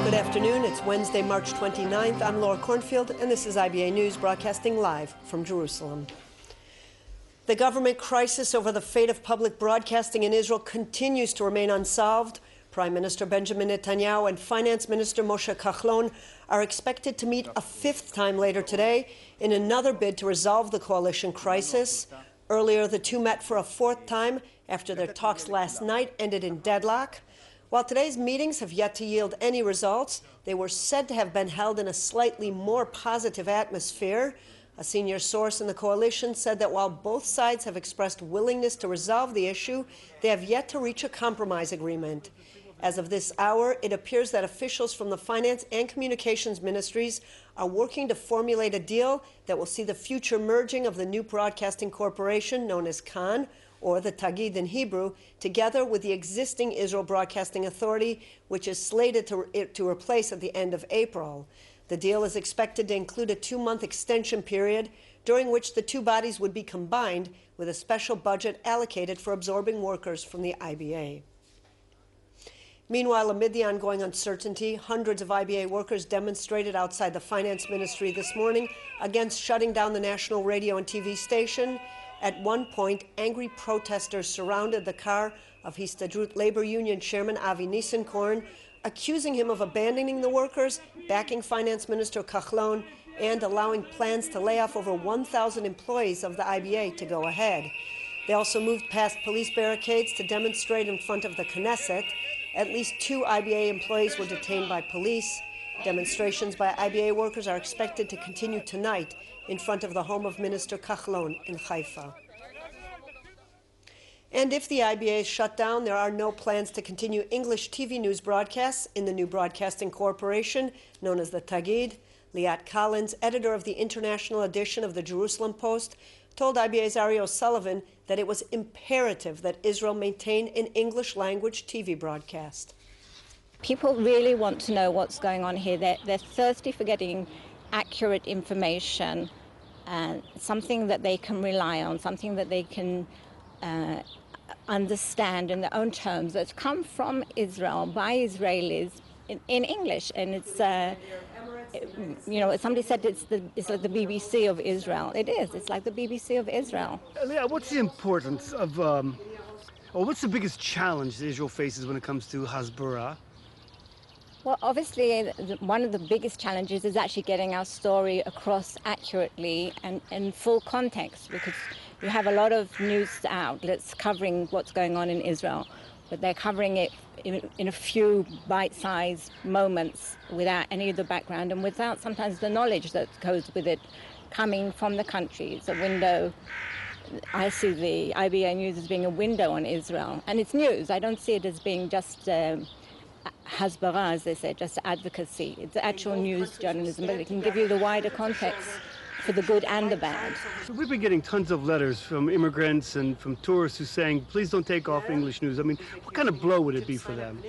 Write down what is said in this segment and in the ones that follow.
Good afternoon. It's Wednesday, March 29th. I'm Laura Cornfield, and this is IBA News broadcasting live from Jerusalem. The government crisis over the fate of public broadcasting in Israel continues to remain unsolved. Prime Minister Benjamin Netanyahu and Finance Minister Moshe Kachlon are expected to meet a fifth time later today in another bid to resolve the coalition crisis. Earlier, the two met for a fourth time after their talks last night ended in deadlock. While today's meetings have yet to yield any results, they were said to have been held in a slightly more positive atmosphere. A senior source in the coalition said that while both sides have expressed willingness to resolve the issue, they have yet to reach a compromise agreement. As of this hour, it appears that officials from the finance and communications ministries are working to formulate a deal that will see the future merging of the new broadcasting corporation known as Khan, or the Tagid in Hebrew, together with the existing Israel Broadcasting Authority, which is slated to replace at the end of April. The deal is expected to include a 2-month extension period, during which the two bodies would be combined with a special budget allocated for absorbing workers from the IBA. Meanwhile, amid the ongoing uncertainty, hundreds of IBA workers demonstrated outside the Finance Ministry this morning against shutting down the national radio and TV station. At one point, angry protesters surrounded the car of Histadrut Labor Union Chairman Avi Nissenkorn, accusing him of abandoning the workers, backing Finance Minister Kachlon, and allowing plans to lay off over 1,000 employees of the IBA to go ahead. They also moved past police barricades to demonstrate in front of the Knesset. At least 2 IBA employees were detained by police. Demonstrations by IBA workers are expected to continue tonight in front of the home of Minister Kachlon in Haifa. And if the IBA is shut down, there are no plans to continue English TV news broadcasts in the new broadcasting corporation known as the Tagid. Liat Collins, editor of the international edition of the Jerusalem Post, told IBA's Ari O'Sullivan that it was imperative that Israel maintain an English-language TV broadcast. People really want to know what's going on here. They're thirsty for getting accurate information, something that they can rely on, something that they can understand in their own terms, that's come from Israel by Israelis in English. And it's, you know, somebody said it's like the BBC of Israel. It is. It's like the BBC of Israel. Leah, what's the importance of, or what's the biggest challenge that Israel faces when it comes to Hasbara? Well, obviously, one of the biggest challenges is actually getting our story across accurately and in full context, because you have a lot of news outlets covering what's going on in Israel, but they're covering it in a few bite-sized moments without any of the background and without sometimes the knowledge that goes with it coming from the country. It's a window. I see the IBA News as being a window on Israel, and it's news. I don't see it as being just Hasbara, as they say, just advocacy. It's actual news journalism, but it can give you the wider context for the good and the bad. So we've been getting tons of letters from immigrants and from tourists who are saying, please don't take off English news. I mean, what kind of blow would it be for them?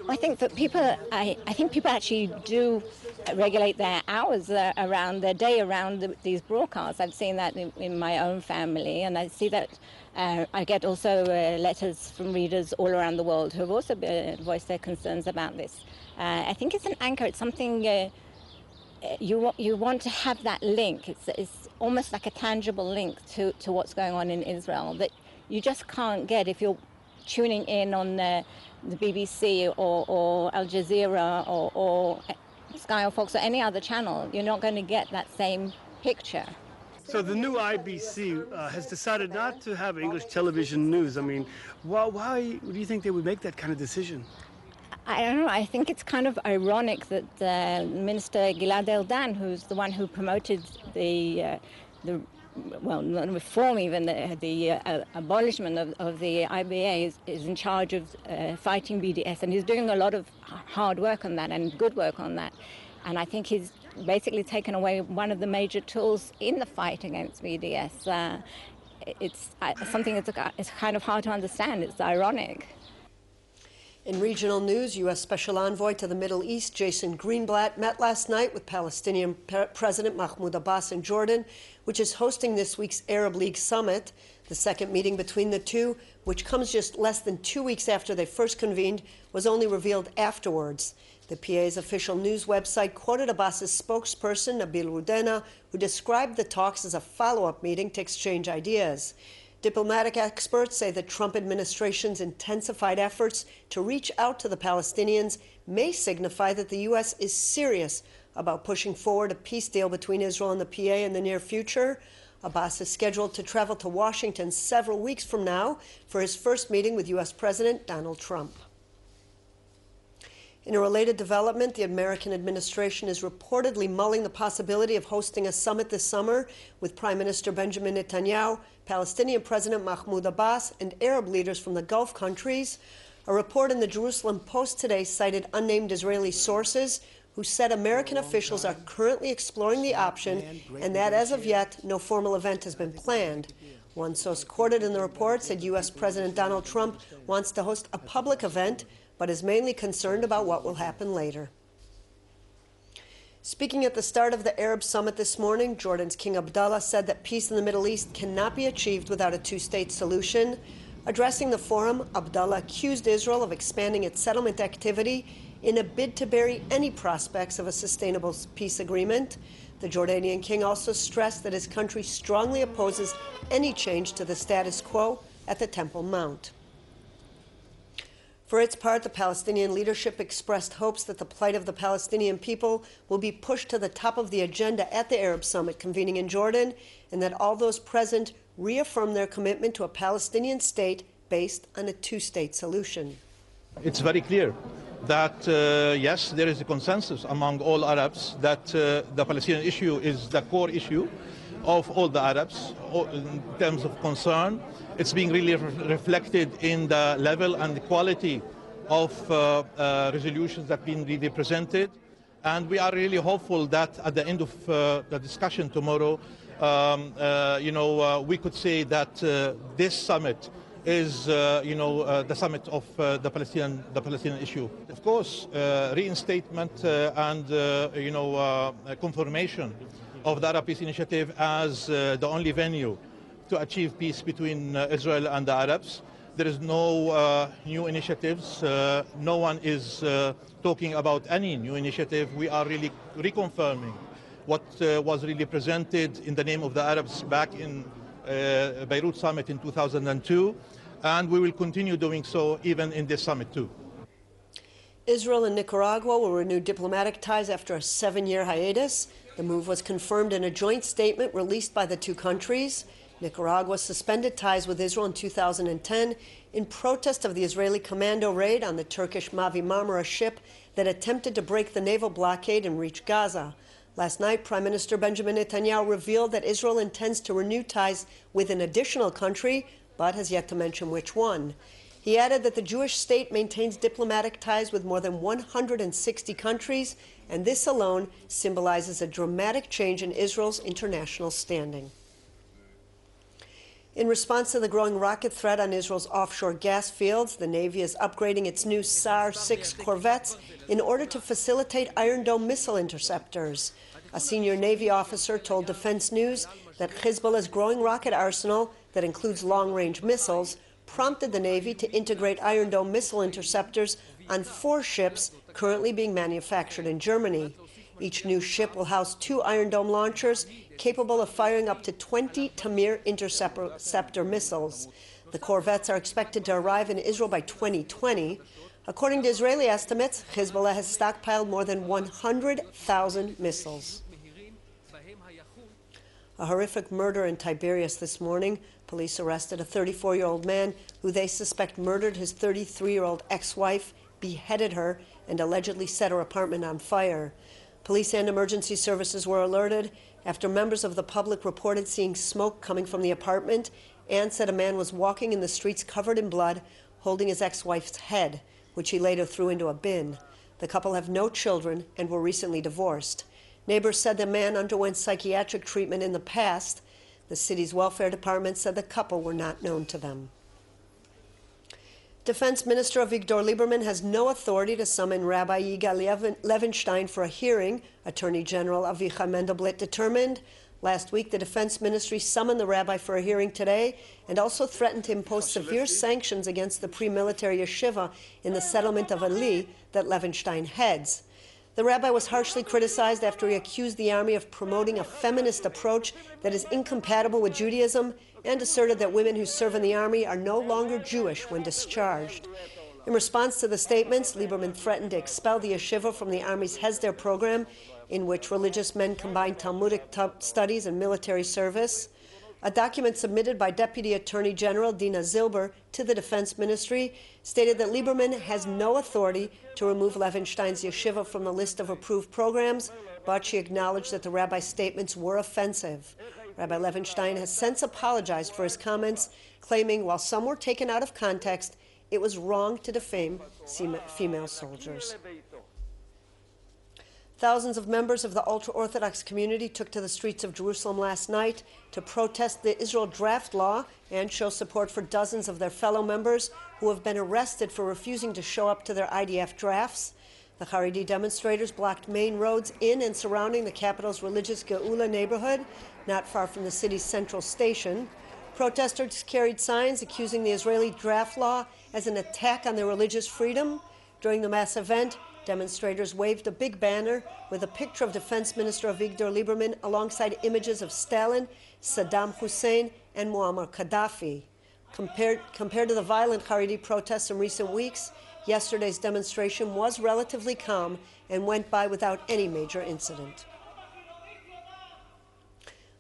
I think that people, I think people actually do regulate their hours around their day around these broadcasts. I've seen that in my own family, and I see that I get also letters from readers all around the world who have also voiced their concerns about this. I think it's an anchor. It's something you want to have that link. It's almost like a tangible link to what's going on in Israel that you just can't get if you're tuning in on the BBC or Al Jazeera or Sky or Fox or any other channel. You're not going to get that same picture. So the new IBC has decided not to have English television news. I mean, why do you think they would make that kind of decision? I don't know. I think it's kind of ironic that Minister Gilad Erdan, who's the one who promoted well, not reform even, the abolishment of the IBA is in charge of fighting BDS, and he's doing a lot of hard work on that and good work on that. And I think he's basically taken away one of the major tools in the fight against BDS. It's something it's kind of hard to understand. It's ironic. In regional news, U.S. Special Envoy to the Middle East, Jason Greenblatt, met last night with Palestinian President Mahmoud Abbas in Jordan, which is hosting this week's Arab League summit. The second meeting between the two, which comes just less than 2 weeks after they first convened, was only revealed afterwards. The PA's official news website quoted Abbas's spokesperson, Nabil Rudena, who described the talks as a follow-up meeting to exchange ideas. Diplomatic experts say the Trump administration's intensified efforts to reach out to the Palestinians may signify that the U.S. is serious about pushing forward a peace deal between Israel and the PA in the near future. Abbas is scheduled to travel to Washington several weeks from now for his first meeting with U.S. President Donald Trump. In a related development, the American administration is reportedly mulling the possibility of hosting a summit this summer with Prime Minister Benjamin Netanyahu, Palestinian President Mahmoud Abbas, and Arab leaders from the Gulf countries. A report in the Jerusalem Post today cited unnamed Israeli sources who said American officials are currently exploring the option and that, as of yet, no formal event has been planned. One source quoted in the report said U.S. President Donald Trump wants to host a public event, but is mainly concerned about what will happen later. Speaking at the start of the Arab summit this morning, Jordan's King Abdullah said that peace in the Middle East cannot be achieved without a two-state solution. Addressing the forum, Abdullah accused Israel of expanding its settlement activity in a bid to bury any prospects of a sustainable peace agreement. The Jordanian king also stressed that his country strongly opposes any change to the status quo at the Temple Mount. For its part, the Palestinian leadership expressed hopes that the plight of the Palestinian people will be pushed to the top of the agenda at the Arab summit convening in Jordan, and that all those present reaffirm their commitment to a Palestinian state based on a two-state solution. It's very clear that, yes, there is a consensus among all Arabs that the Palestinian issue is the core issue of all the Arabs in terms of concern. It's being really reflected in the level and the quality of resolutions that have been really presented. And we are really hopeful that at the end of the discussion tomorrow, we could say that this summit is, the summit of the Palestinian issue. Of course, reinstatement and, confirmation of the Arab Peace Initiative as the only venue to achieve peace between Israel and the Arabs. There is no new initiatives. No one is talking about any new initiative. We are really reconfirming what was really presented in the name of the Arabs back in Beirut summit in 2002, and we will continue doing so even in this summit too. Israel and Nicaragua will renew diplomatic ties after a 7-year hiatus. The move was confirmed in a joint statement released by the two countries. Nicaragua suspended ties with Israel in 2010 in protest of the Israeli commando raid on the Turkish Mavi Marmara ship that attempted to break the naval blockade and reach Gaza. Last night, Prime Minister Benjamin Netanyahu revealed that Israel intends to renew ties with an additional country, but has yet to mention which one. He added that the Jewish state maintains diplomatic ties with more than 160 countries, and this alone symbolizes a dramatic change in Israel's international standing. In response to the growing rocket threat on Israel's offshore gas fields, the Navy is upgrading its new SAR 6 corvettes in order to facilitate Iron Dome missile interceptors. A senior Navy officer told Defense News that Hezbollah's growing rocket arsenal that includes long-range missiles prompted the Navy to integrate Iron Dome missile interceptors on 4 ships currently being manufactured in Germany. Each new ship will house 2 Iron Dome launchers capable of firing up to 20 Tamir interceptor missiles. The corvettes are expected to arrive in Israel by 2020. According to Israeli estimates, Hezbollah has stockpiled more than 100,000 missiles. A horrific murder in Tiberias this morning. Police arrested a 34-year-old man who they suspect murdered his 33-year-old ex-wife, beheaded her, and allegedly set her apartment on fire. Police and emergency services were alerted after members of the public reported seeing smoke coming from the apartment and said a man was walking in the streets covered in blood, holding his ex-wife's head, which he later threw into a bin. The couple have no children and were recently divorced. Neighbors said the man underwent psychiatric treatment in the past. The city's welfare department said the couple were not known to them. Defense Minister Avigdor Lieberman has no authority to summon Rabbi Levenstein for a hearing, Attorney General Avichai Mendelblit determined. Last week, the Defense Ministry summoned the rabbi for a hearing today and also threatened to impose severe sanctions against the pre-military yeshiva in the settlement of Ali that Levenstein heads. The rabbi was harshly criticized after he accused the army of promoting a feminist approach that is incompatible with Judaism and asserted that women who serve in the army are no longer Jewish when discharged. In response to the statements, Lieberman threatened to expel the yeshiva from the Army's Hesder program, in which religious men combine Talmudic studies and military service. A document submitted by Deputy Attorney General Dina Zilber to the Defense Ministry stated that Lieberman has no authority to remove Levenstein's yeshiva from the list of approved programs, but she acknowledged that the rabbi's statements were offensive. Rabbi Levenstein has since apologized for his comments, claiming while some were taken out of context, it was wrong to defame female soldiers. Thousands of members of the ultra-Orthodox community took to the streets of Jerusalem last night to protest the Israel draft law and show support for dozens of their fellow members who have been arrested for refusing to show up to their IDF drafts. The Haredi demonstrators blocked main roads in and surrounding the capital's religious Geula neighborhood, not far from the city's central station. Protesters carried signs accusing the Israeli draft law as an attack on their religious freedom. During the mass event, demonstrators waved a big banner with a picture of Defense Minister Avigdor Lieberman alongside images of Stalin, Saddam Hussein, and Muammar Gaddafi. Compared to the violent Haredi protests in recent weeks, yesterday's demonstration was relatively calm and went by without any major incident.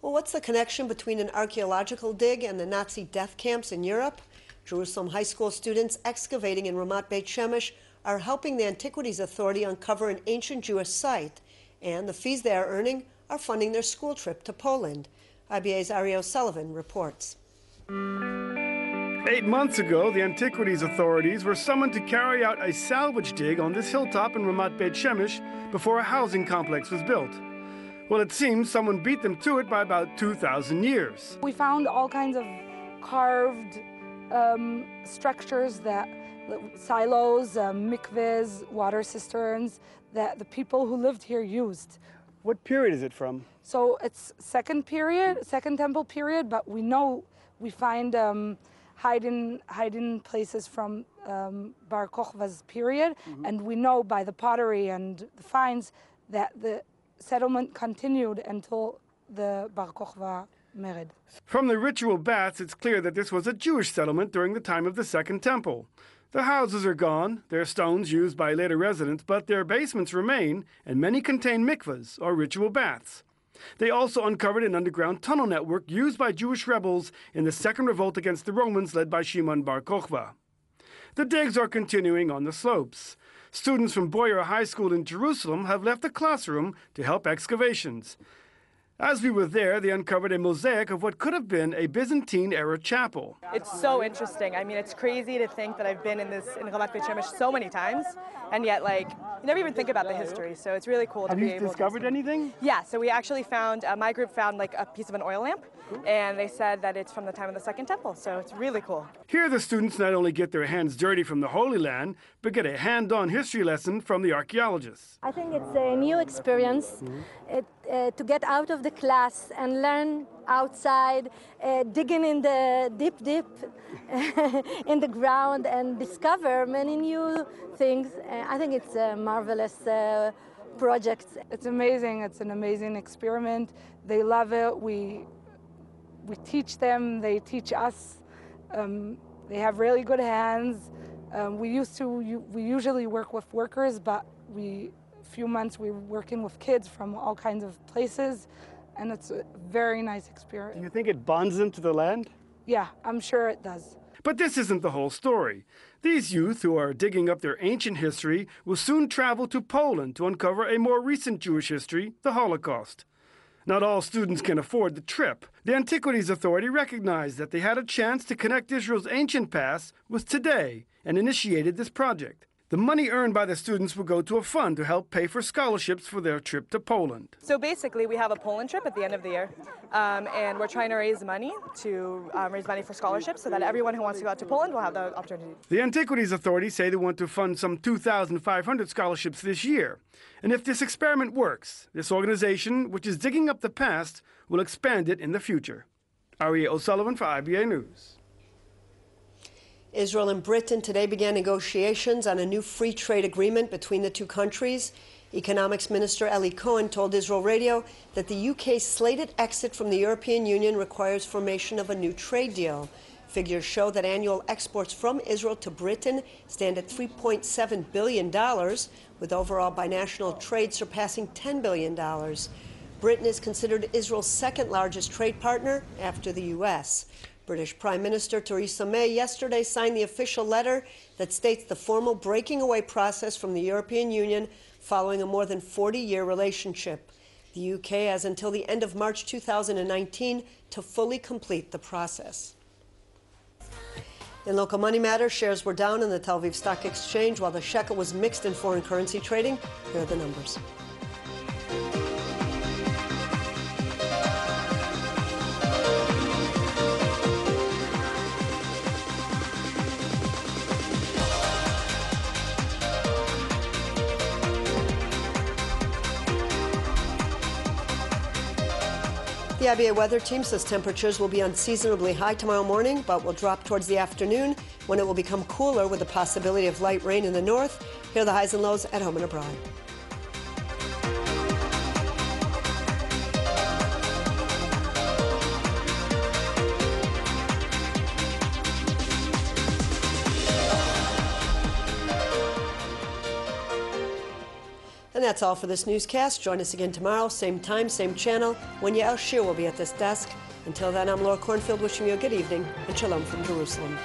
Well, what's the connection between an archaeological dig and the Nazi death camps in Europe? Jerusalem high school students excavating in Ramat Beit Shemesh are helping the Antiquities Authority uncover an ancient Jewish site, and the fees they are earning are funding their school trip to Poland. IBA's Ari O'Sullivan reports. 8 months ago, the Antiquities authorities were summoned to carry out a salvage dig on this hilltop in Ramat Beit Shemesh before a housing complex was built. Well, it seems someone beat them to it by about 2,000 years. We found all kinds of carved structures, silos, mikvehs, water cisterns that the people who lived here used. What period is it from? So it's second temple period, but we find hiding places from Bar Kokhba's period, and we know by the pottery and the finds that the settlement continued until the Bar Kokhba Mered. From the ritual baths, it's clear that this was a Jewish settlement during the time of the Second Temple. The houses are gone, their stones used by later residents, but their basements remain, and many contain mikvahs, or ritual baths. They also uncovered an underground tunnel network used by Jewish rebels in the Second Revolt against the Romans led by Shimon Bar Kokhba. The digs are continuing on the slopes. Students from Boyer High School in Jerusalem have left the classroom to help excavations. As we were there, they uncovered a mosaic of what could have been a Byzantine-era chapel. It's so interesting. I mean, it's crazy to think that I've been in Ramat Beit Shemesh so many times, and yet, you never even think about the history, so it's really cool to be able to... Have you discovered anything? Yeah, so we actually found, my group found, a piece of an oil lamp, and they said that it's from the time of the Second Temple, so it's really cool. Here, the students not only get their hands dirty from the Holy Land, but get a hand-on history lesson from the archaeologists. I think it's a new experience to get out of the class and learn outside, digging in the deep in the ground and discover many new things. I think it's a marvelous project. It's amazing. It's an amazing experiment. They love it. We teach them. They teach us. They have really good hands. We usually work with workers, but few months we're working with kids from all kinds of places, and it's a very nice experience. Do you think it bonds them to the land? Yeah, I'm sure it does. But this isn't the whole story. These youth who are digging up their ancient history will soon travel to Poland to uncover a more recent Jewish history, the Holocaust. Not all students can afford the trip. The Antiquities Authority recognized that they had a chance to connect Israel's ancient past with today and initiated this project. The money earned by the students will go to a fund to help pay for scholarships for their trip to Poland. So basically, we have a Poland trip at the end of the year, and we're trying to raise money for scholarships so that everyone who wants to go out to Poland will have the opportunity. The Antiquities Authority say they want to fund some 2,500 scholarships this year. And if this experiment works, this organization, which is digging up the past, will expand it in the future. Aryeh O'Sullivan for IBA News. Israel and Britain today began negotiations on a new free trade agreement between the two countries. Economics Minister Eli Cohen told Israel Radio that the UK's slated exit from the European Union requires formation of a new trade deal. Figures show that annual exports from Israel to Britain stand at $3.7 billion, with overall binational trade surpassing $10 billion. Britain is considered Israel's second largest trade partner after the U.S. British Prime Minister Theresa May yesterday signed the official letter that states the formal breaking away process from the European Union following a more than 40-year relationship. The UK has until the end of March 2019 to fully complete the process. In local money matters, shares were down in the Tel Aviv Stock Exchange while the shekel was mixed in foreign currency trading. Here are the numbers. The IBA weather team says temperatures will be unseasonably high tomorrow morning, but will drop towards the afternoon when it will become cooler with the possibility of light rain in the north. Here are the highs and lows at home and abroad. And that's all for this newscast. Join us again tomorrow, same time, same channel, when Yael Shir will be at this desk. Until then, I'm Laura Cornfield wishing you a good evening and shalom from Jerusalem.